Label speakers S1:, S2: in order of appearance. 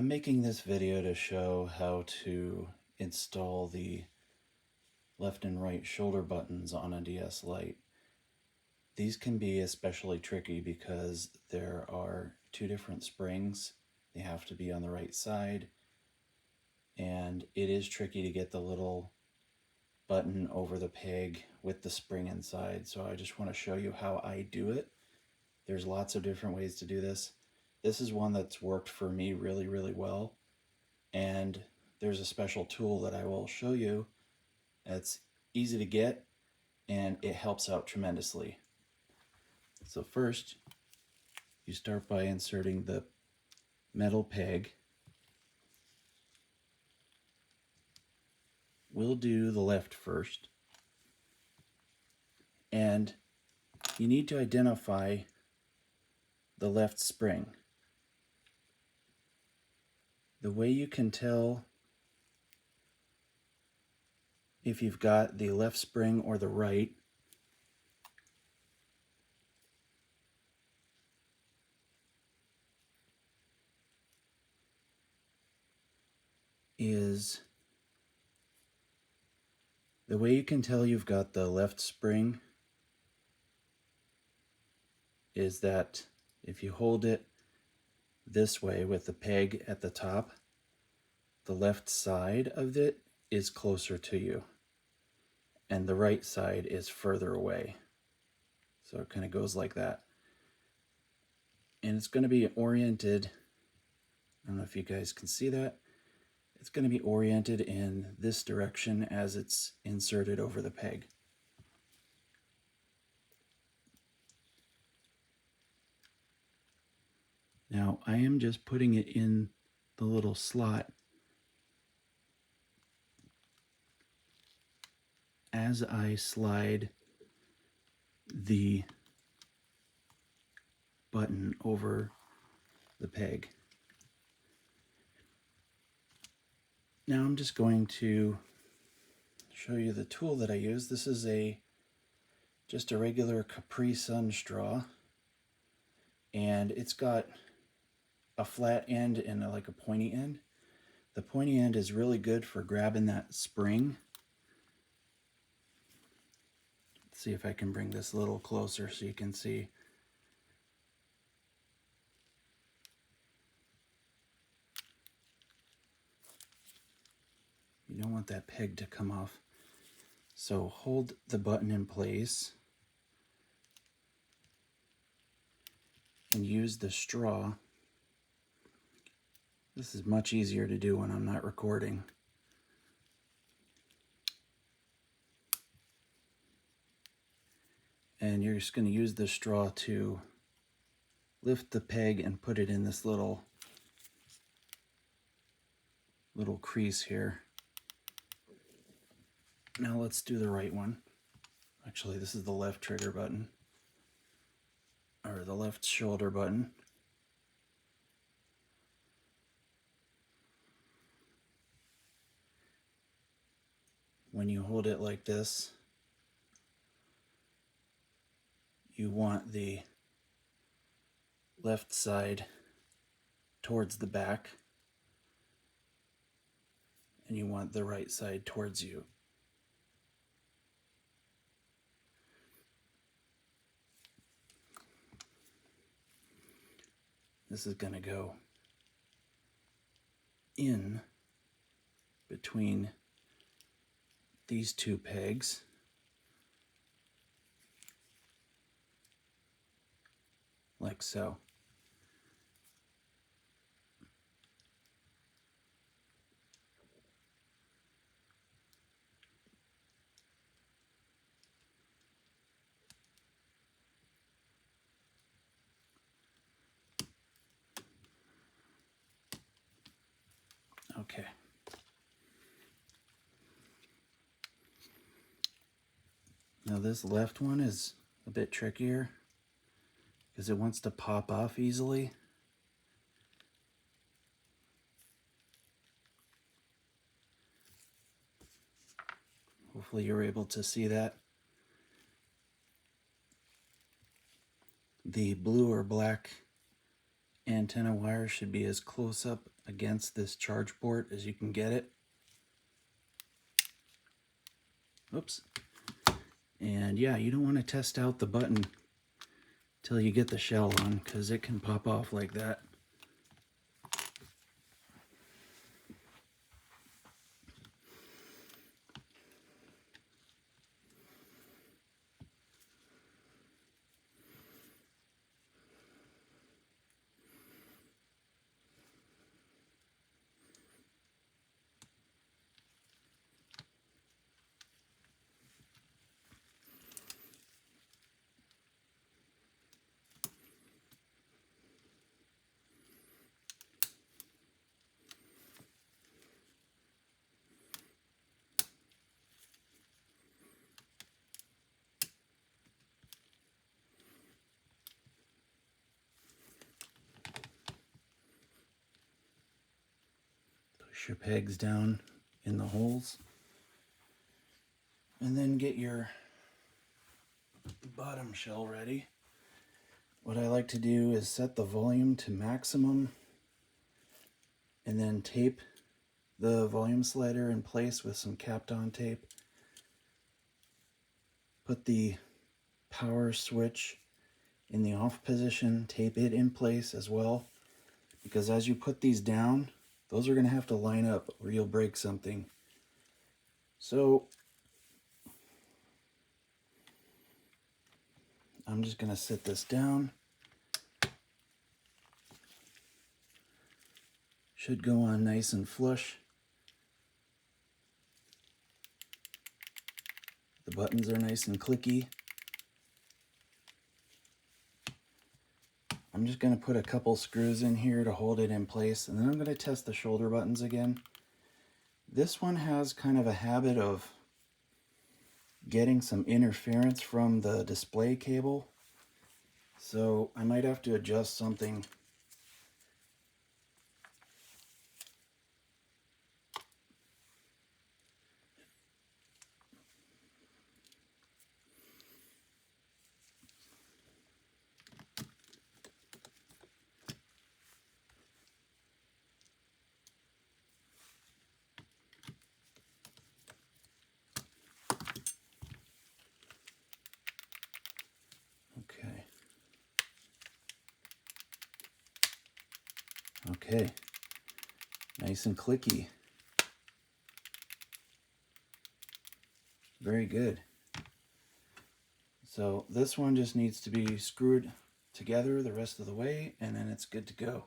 S1: I'm making this video to show how to install the left and right shoulder buttons on a DS Lite. These can be especially tricky because there are two different springs. They have to be on the right side, and it is tricky to get the little button over the peg with the spring inside. So I just want to show you how I do it. There's lots of different ways to do this. This is one that's worked for me really well. And there's a special tool that I will show you that's easy to get and it helps out tremendously. So first, you start by inserting the metal peg. We'll do the left first. And you need to identify the left spring. The way you can tell if you've got the left spring or the right is the way you can tell you've got the left spring is that if you hold it this way with the peg at the top, the left side of it is closer to you and the right side is further away. So it kind of goes like that. And it's going to be oriented, I don't know if you guys can see that, it's going to be oriented in this direction as it's inserted over the peg. Now I am just putting it in the little slot as I slide the button over the peg. Now I'm just going to show you the tool that I use. This is just a regular Capri Sun straw, and it's got a flat end and like a pointy end. The pointy end is really good for grabbing that spring. Let's see if I can bring this a little closer so you can see. You don't want that peg to come off. So hold the button in place and use the straw. This is much easier to do when I'm not recording. And you're just going to use the straw to lift the peg and put it in this little crease here. Now let's do the right one. Actually, this is the left trigger button, or the left shoulder button. When you hold it like this, you want the left side towards the back, and you want the right side towards you. This is going to go in between these two pegs. Like so. Okay. Now this left one is a bit trickier because it wants to pop off easily. Hopefully you're able to see that. The blue or black antenna wire should be as close up against this charge port as you can get it. Oops. And yeah, you don't want to test out the button till you get the shell on, because it can pop off like that. Push your pegs down in the holes, and then get your bottom shell ready. What I like to do is set the volume to maximum and then tape the volume slider in place with some Kapton tape. Put the power switch in the off position, tape it in place as well, because as you put these down, those are going to have to line up or you'll break something. So I'm just going to sit this down. Should go on nice and flush. The buttons are nice and clicky. I'm just going to put a couple screws in here to hold it in place, and then I'm going to test the shoulder buttons again. This one has kind of a habit of getting some interference from the display cable, so I might have to adjust something. Okay, nice and clicky. Very good. So this one just needs to be screwed together the rest of the way, and then it's good to go.